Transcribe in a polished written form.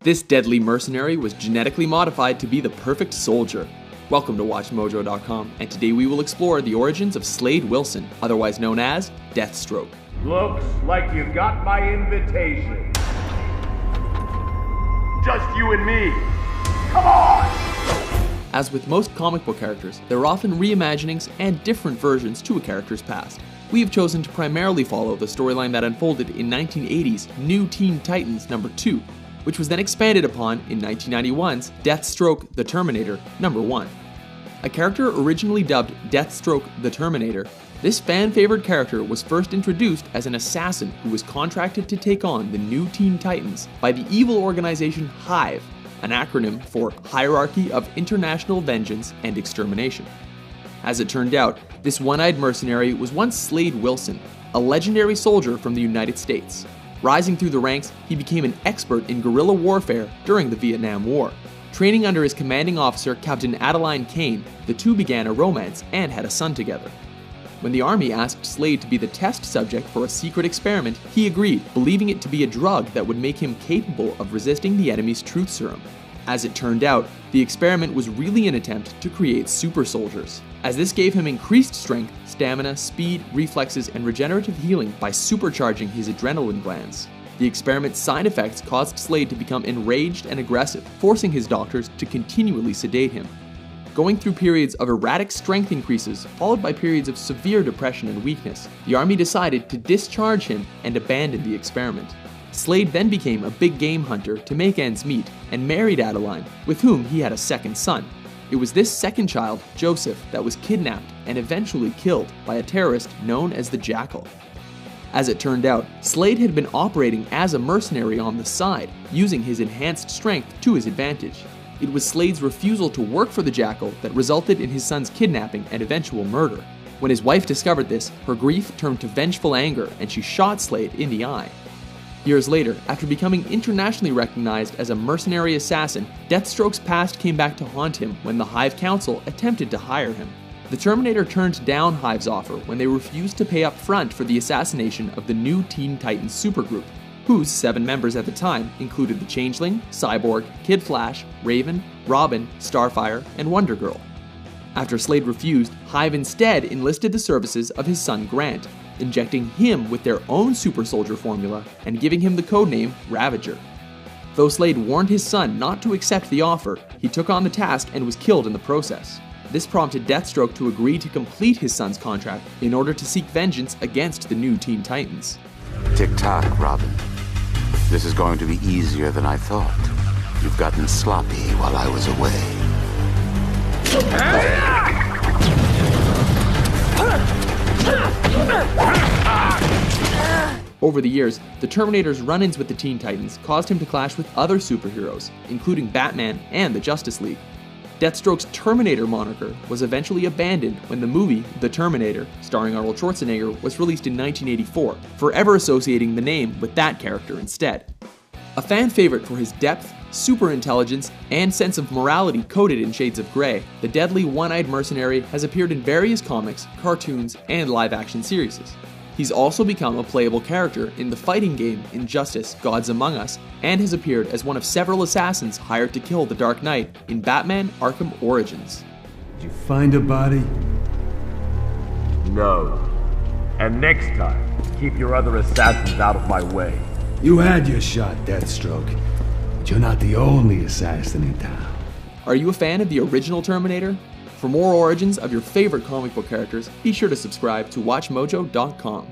This deadly mercenary was genetically modified to be the perfect soldier. Welcome to WatchMojo.com, and today we will explore the origins of Slade Wilson, otherwise known as Deathstroke. Looks like you got my invitation. Just you and me. Come on! As with most comic book characters, there are often reimaginings and different versions to a character's past. We have chosen to primarily follow the storyline that unfolded in 1980's New Teen Titans number 2, which was then expanded upon in 1991's Deathstroke the Terminator number 1. A character originally dubbed Deathstroke the Terminator, this fan-favored character was first introduced as an assassin who was contracted to take on the New Teen Titans by the evil organization Hive, an acronym for Hierarchy of International Vengeance and Extermination. As it turned out, this one-eyed mercenary was once Slade Wilson, a legendary soldier from the United States. Rising through the ranks, he became an expert in guerrilla warfare during the Vietnam War. Training under his commanding officer, Captain Adeline Kane, the two began a romance and had a son together. When the army asked Slade to be the test subject for a secret experiment, he agreed, believing it to be a drug that would make him capable of resisting the enemy's truth serum. As it turned out, the experiment was really an attempt to create super soldiers, as this gave him increased strength, stamina, speed, reflexes, and regenerative healing by supercharging his adrenaline glands. The experiment's side effects caused Slade to become enraged and aggressive, forcing his doctors to continually sedate him. Going through periods of erratic strength increases, followed by periods of severe depression and weakness, the army decided to discharge him and abandon the experiment. Slade then became a big game hunter to make ends meet and married Adeline, with whom he had a second son. It was this second child, Joseph, that was kidnapped and eventually killed by a terrorist known as the Jackal. As it turned out, Slade had been operating as a mercenary on the side, using his enhanced strength to his advantage. It was Slade's refusal to work for the Jackal that resulted in his son's kidnapping and eventual murder. When his wife discovered this, her grief turned to vengeful anger and she shot Slade in the eye. Years later, after becoming internationally recognized as a mercenary assassin, Deathstroke's past came back to haunt him when the Hive Council attempted to hire him. The Terminator turned down Hive's offer when they refused to pay up front for the assassination of the new Teen Titans supergroup, whose 7 members at the time included the Changeling, Cyborg, Kid Flash, Raven, Robin, Starfire, and Wonder Girl. After Slade refused, Hive instead enlisted the services of his son Grant, injecting him with their own super soldier formula and giving him the codename Ravager. Though Slade warned his son not to accept the offer, he took on the task and was killed in the process. This prompted Deathstroke to agree to complete his son's contract in order to seek vengeance against the new Teen Titans. Tick-tock, Robin. This is going to be easier than I thought. You've gotten sloppy while I was away. Over the years, the Terminator's run-ins with the Teen Titans caused him to clash with other superheroes, including Batman and the Justice League. Deathstroke's Terminator moniker was eventually abandoned when the movie The Terminator, starring Arnold Schwarzenegger, was released in 1984, forever associating the name with that character instead. A fan favorite for his depth, super intelligence, and sense of morality coated in shades of grey, the deadly one-eyed mercenary has appeared in various comics, cartoons, and live-action series. He's also become a playable character in the fighting game Injustice: Gods Among Us, and has appeared as one of several assassins hired to kill the Dark Knight in Batman: Arkham Origins. Did you find a body? No. And next time, keep your other assassins out of my way. You had your shot, Deathstroke. But you're not the only assassin in town. Are you a fan of the original Terminator? For more origins of your favorite comic book characters, be sure to subscribe to WatchMojo.com.